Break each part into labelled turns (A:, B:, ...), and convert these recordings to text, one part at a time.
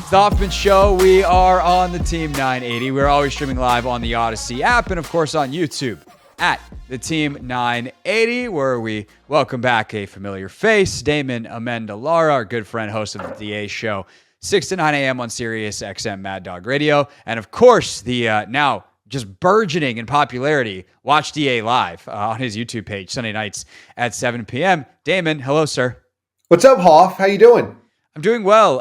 A: It's the Hoffman Show. We are on the Team 980. We're always streaming live on the Odyssey app and, of course, on YouTube at the Team 980, where we welcome back a familiar face, Damon Amendolara, our good friend, host of the DA Show, 6 to 9 a.m. on Sirius XM Mad Dog Radio. And, of course, the now just burgeoning in popularity, Watch DA Live on his YouTube page Sunday nights at 7 p.m. Damon, hello, sir.
B: What's up, Hoff? How you doing?
A: I'm doing well.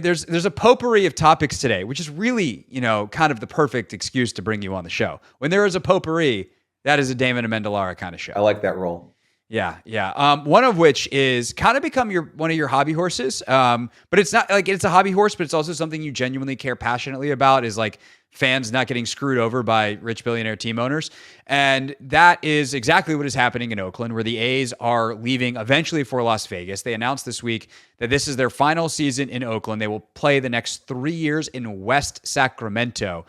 A: There's a potpourri of topics today, which is really, kind of the perfect excuse to bring you on the show. When there is a potpourri, that is a Damon Amendolara kind of show.
B: I like that role.
A: Yeah. One of which is kind of become one of your hobby horses. But it's not like it's a hobby horse, but it's also something you genuinely care passionately about, is like fans not getting screwed over by rich billionaire team owners. And that is exactly what is happening in Oakland, where the A's are leaving eventually for Las Vegas. They announced this week that this is their final season in Oakland. They will play the next 3 years in West Sacramento.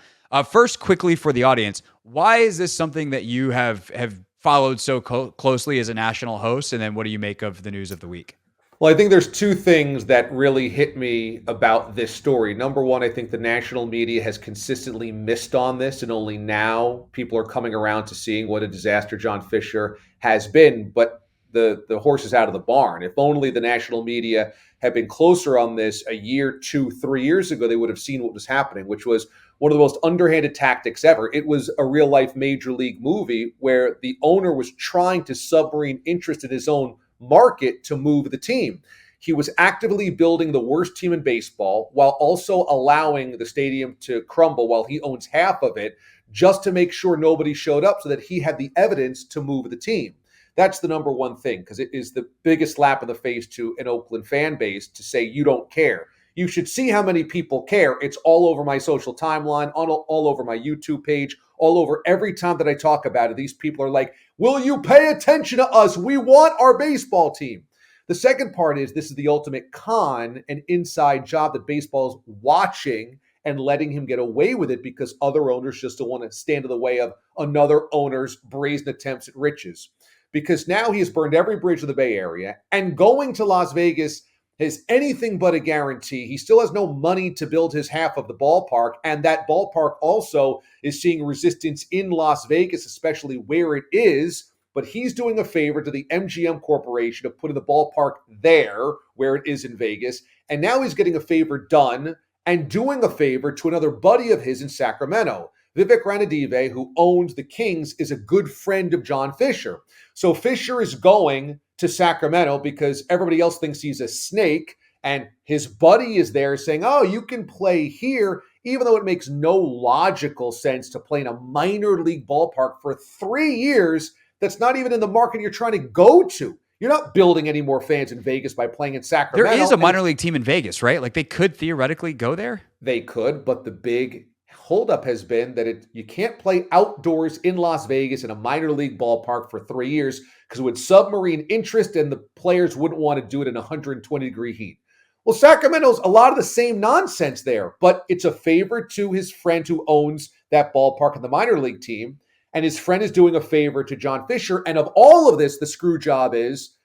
A: First, quickly for the audience, why is this something that you have followed so closely as a national host? And then what do you make of the news of the week?
B: Well, I think there's two things that really hit me about this story. Number one, I think the national media has consistently missed on this, and only now people are coming around to seeing what a disaster John Fisher has been. But the horse is out of the barn. If only the national media had been closer on this a year, 2, 3 years ago, they would have seen what was happening, which was one of the most underhanded tactics ever. It was a real-life major league movie where the owner was trying to submarine interest in his own market to move the team. He was actively building the worst team in baseball while also allowing the stadium to crumble while he owns half of it, just to make sure nobody showed up so that he had the evidence to move the team. That's the number one thing, because it is the biggest slap in the face to an Oakland fan base to say you don't care. You should see how many people care. It's all over my social timeline, all over my YouTube page, all over every time that I talk about it. These people are like, will you pay attention to us? We want our baseball team. The second part is this is the ultimate con, an inside job that baseball is watching and letting him get away with it because other owners just don't want to stand in the way of another owner's brazen attempts at riches. Because now he has burned every bridge in the Bay Area, and going to Las Vegas is anything but a guarantee. He still has no money to build his half of the ballpark, and that ballpark also is seeing resistance in Las Vegas, especially where it is. But he's doing a favor to the MGM Corporation of putting the ballpark there, where it is in Vegas, and now he's getting a favor done and doing a favor to another buddy of his in Sacramento. Vivek Ranadive, who owns the Kings, is a good friend of John Fisher. So Fisher is going to Sacramento because everybody else thinks he's a snake, and his buddy is there saying, oh, you can play here, even though it makes no logical sense to play in a minor league ballpark for 3 years that's not even in the market you're trying to go to. You're not building any more fans in Vegas by playing in Sacramento.
A: There is a minor league team in Vegas, right? Like they could theoretically go there?
B: They could, but the big holdup has been that you can't play outdoors in Las Vegas in a minor league ballpark for 3 years because it would submarine interest and the players wouldn't want to do it in 120-degree heat. Well, Sacramento's a lot of the same nonsense there, but it's a favor to his friend who owns that ballpark in the minor league team, and his friend is doing a favor to John Fisher. And of all of this, the screw job is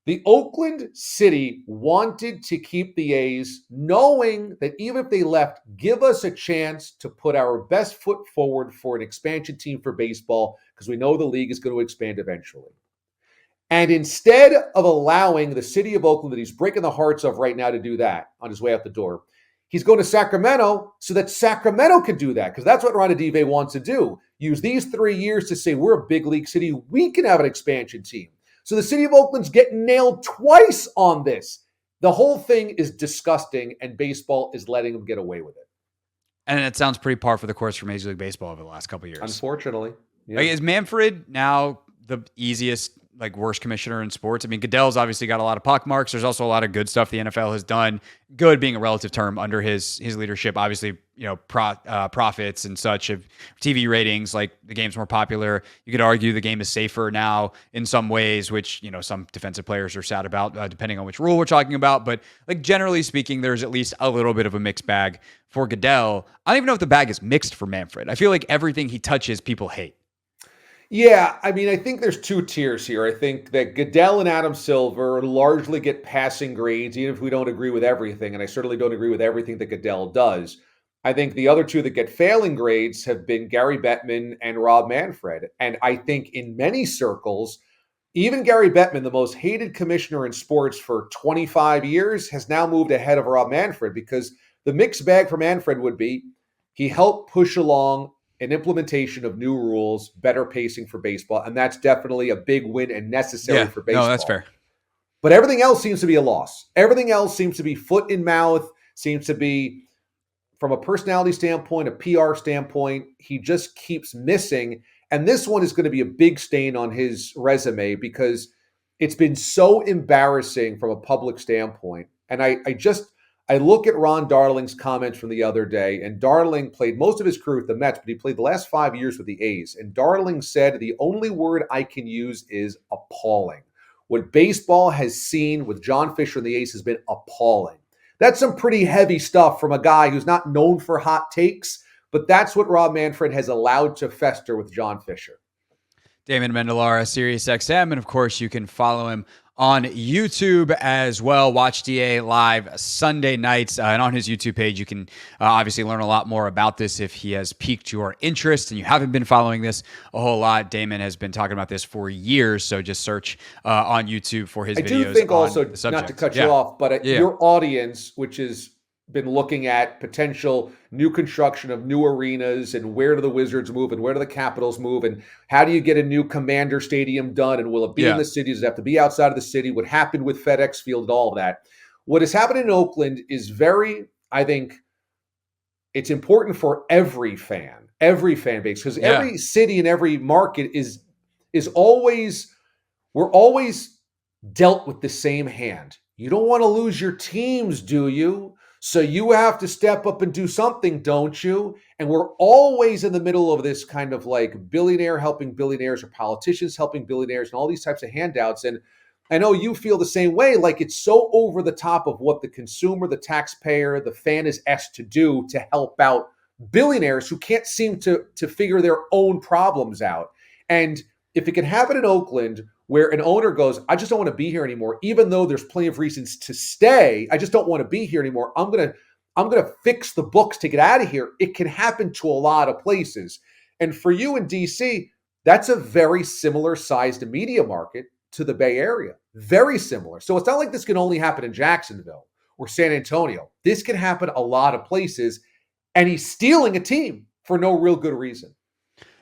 B: the Oakland City wanted to keep the A's, knowing that even if they left, give us a chance to put our best foot forward for an expansion team for baseball, because we know the league is going to expand eventually. And instead of allowing the city of Oakland, that he's breaking the hearts of right now, to do that on his way out the door, he's going to Sacramento so that Sacramento can do that, because that's what Ranadive wants to do. Use these 3 years to say, we're a big league city. We can have an expansion team. So the city of Oakland's getting nailed twice on this. The whole thing is disgusting, and baseball is letting them get away with it.
A: And it sounds pretty par for the course for Major League Baseball over the last couple of years.
B: Unfortunately. Yeah.
A: Like, is Manfred now the easiest, worst commissioner in sports? I mean, Goodell's obviously got a lot of pockmarks. There's also a lot of good stuff the NFL has done. Good being a relative term under his leadership. Obviously, profits and such of TV ratings, like the game's more popular. You could argue the game is safer now in some ways, which, some defensive players are sad about, depending on which rule we're talking about. But generally speaking, there's at least a little bit of a mixed bag for Goodell. I don't even know if the bag is mixed for Manfred. I feel like everything he touches, people hate.
B: Yeah, I mean, I think there's two tiers here. I think that Goodell and Adam Silver largely get passing grades, even if we don't agree with everything. And I certainly don't agree with everything that Goodell does. I think the other two that get failing grades have been Gary Bettman and Rob Manfred. And I think in many circles, even Gary Bettman, the most hated commissioner in sports for 25 years, has now moved ahead of Rob Manfred because the mixed bag for Manfred would be he helped push along an implementation of new rules, better pacing for baseball, and that's definitely a big win and necessary
A: Yeah,
B: for baseball.
A: no, that's fair.
B: But everything else seems to be a loss. Everything else seems to be foot in mouth, seems to be from a personality standpoint, a PR standpoint, he just keeps missing. And this one is going to be a big stain on his resume because it's been so embarrassing from a public standpoint. And I look at Ron Darling's comments from the other day, and Darling played most of his career with the Mets, but he played the last 5 years with the A's. And Darling said, the only word I can use is appalling. What baseball has seen with John Fisher and the A's has been appalling. That's some pretty heavy stuff from a guy who's not known for hot takes, but that's what Rob Manfred has allowed to fester with John Fisher.
A: Damon Amendolara, SiriusXM, and of course you can follow him on YouTube as well. Watch DA live Sunday nights, and on his YouTube page you can obviously learn a lot more about this if he has piqued your interest and you haven't been following this a whole lot. Damon has been talking about this for years, so just search on YouTube for his videos.
B: I do think also,
A: the subject.
B: not to cut you off, but your audience, which has been looking at potential new construction of new arenas and where do the Wizards move and where do the Capitals move and how do you get a new Commander Stadium done and will it be in the city? Does it have to be outside of the city? What happened with FedEx Field and all of that? What has happened in Oakland is I think it's important for every fan base, because every city and every market is always, we're always dealt with the same hand. You don't want to lose your teams, do you? So you have to step up and do something, don't you? And we're always in the middle of this kind of like billionaire helping billionaires or politicians helping billionaires and all these types of handouts. And I know you feel the same way. Like it's so over the top of what the consumer, the taxpayer, the fan is asked to do to help out billionaires who can't seem to figure their own problems out. And if it can happen in Oakland, where an owner goes, I just don't want to be here anymore, even though there's plenty of reasons to stay. I just don't want to be here anymore. I'm gonna fix the books to get out of here. It can happen to a lot of places. And for you in DC, that's a very similar sized media market to the Bay Area. Very similar. So it's not like this can only happen in Jacksonville or San Antonio. This can happen a lot of places. And he's stealing a team for no real good reason.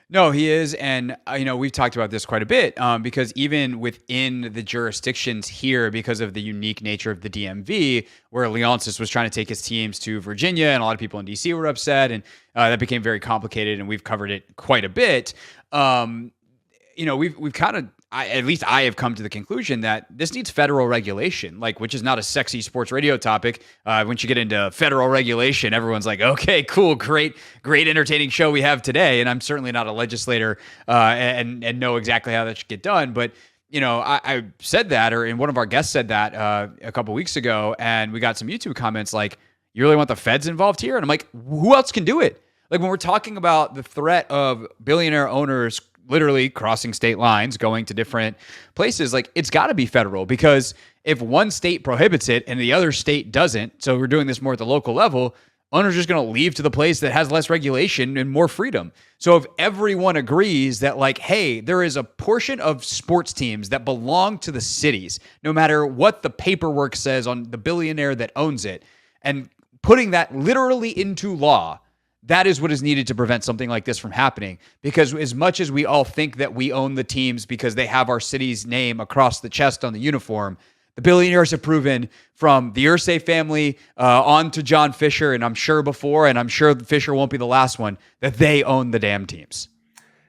A: No, he is. And, we've talked about this quite a bit because even within the jurisdictions here, because of the unique nature of the DMV, where Leonsis was trying to take his teams to Virginia and a lot of people in DC were upset and that became very complicated and we've covered it quite a bit. We've kind of, at least I have come to the conclusion that this needs federal regulation, which is not a sexy sports radio topic. Once you get into federal regulation, everyone's like, okay, cool, great entertaining show we have today. And I'm certainly not a legislator and know exactly how that should get done. But, I said that, and one of our guests said that a couple weeks ago, and we got some YouTube comments like, you really want the feds involved here? And I'm like, who else can do it? Like when we're talking about the threat of billionaire owners literally crossing state lines, going to different places, it's got to be federal, because if one state prohibits it and the other state doesn't, so we're doing this more at the local level, owners are just going to leave to the place that has less regulation and more freedom. So if everyone agrees that hey, there is a portion of sports teams that belong to the cities, no matter what the paperwork says on the billionaire that owns it, and putting that literally into law, that is what is needed to prevent something like this from happening. Because as much as we all think that we own the teams because they have our city's name across the chest on the uniform, the billionaires have proven, from the Irsay family on to John Fisher, and I'm sure before, and I'm sure Fisher won't be the last one, that they own the damn teams.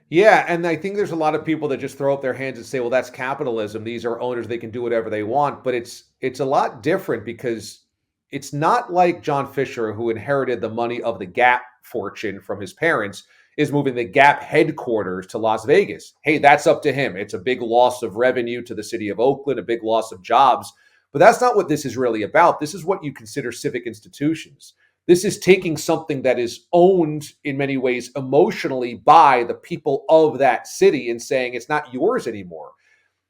B: Yeah, and I think there's a lot of people that just throw up their hands and say, well, that's capitalism. These are owners. They can do whatever they want. But it's a lot different, because it's not like John Fisher, who inherited the money of the Gap fortune from his parents, is moving the Gap headquarters to Las Vegas. Hey, that's up to him. It's a big loss of revenue to the city of Oakland, a big loss of jobs. But that's not what this is really about. This is what you consider civic institutions. This is taking something that is owned in many ways emotionally by the people of that city and saying it's not yours anymore.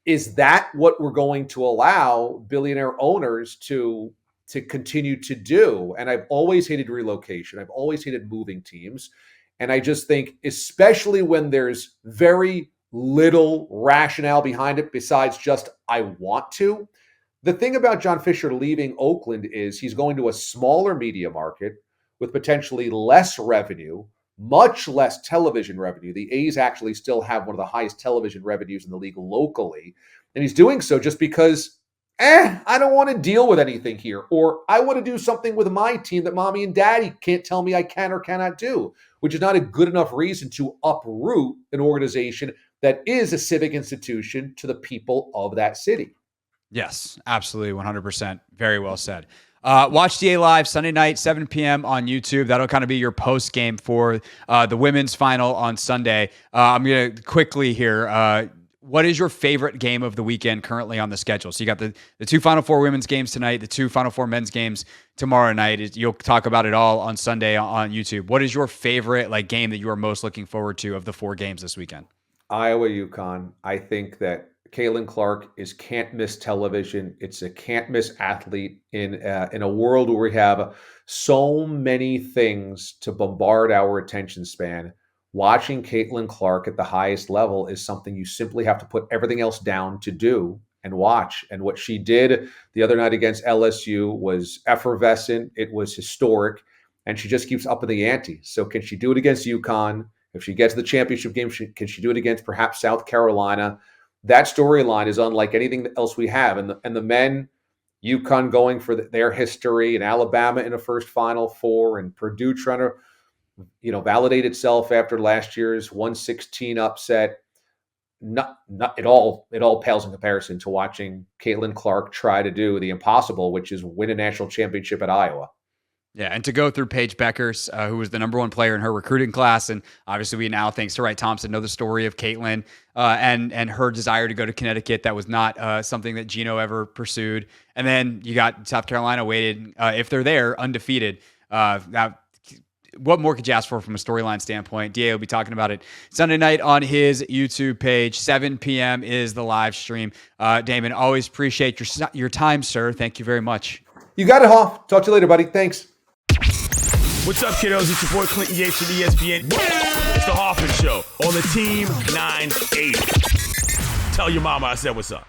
B: Is that what we're going to allow billionaire owners to continue to do? And I've always hated relocation. I've always hated moving teams. And I just think, especially when there's very little rationale behind it besides just, I want to. The thing about John Fisher leaving Oakland is he's going to a smaller media market with potentially less revenue, much less television revenue. The A's actually still have one of the highest television revenues in the league locally. And he's doing so just because, I don't want to deal with anything here. Or I want to do something with my team that mommy and daddy can't tell me I can or cannot do, which is not a good enough reason to uproot an organization that is a civic institution to the people of that city.
A: Yes, absolutely. 100%. Very well said. Watch DA Live Sunday night, 7 p.m. on YouTube. That'll kind of be your post game for the women's final on Sunday. I'm going to quickly here. What is your favorite game of the weekend currently on the schedule? So you got the two Final Four women's games tonight, the two Final Four men's games tomorrow night. You'll talk about it all on Sunday on YouTube. What is your favorite game that you are most looking forward to of the 4 games this weekend?
B: Iowa, UConn. I think that Caitlin Clark is can't miss television. It's a can't miss athlete in a world where we have so many things to bombard our attention span. Watching Caitlin Clark at the highest level is something you simply have to put everything else down to do and watch. And what she did the other night against LSU was effervescent. It was historic, and she just keeps upping the ante. So can she do it against UConn? If she gets to the championship game, can she do it against perhaps South Carolina? That storyline is unlike anything else we have. And the men, UConn going for their history, and Alabama in a first Final Four, and Purdue trying to, validate itself after last year's 116 upset. Not it all pales in comparison to watching Caitlin Clark try to do the impossible, which is win a national championship at Iowa.
A: Yeah, and to go through Paige Beckers, who was the number 1 player in her recruiting class, and obviously we now, thanks to Wright Thompson, know the story of Caitlin and her desire to go to Connecticut. That was not something that Gino ever pursued. And then you got South Carolina waited, if they're there, undefeated. Now, what more could you ask for from a storyline standpoint? DA will be talking about it Sunday night on his YouTube page. 7 p.m. is the live stream. Damon, always appreciate your time, sir. Thank you very much.
B: You got it, Hoff. Talk to you later, buddy. Thanks.
C: What's up, kiddos? It's your boy Clinton Yates from ESPN. It's the Hoffman Show on the Team 980. Tell your mama I said what's up.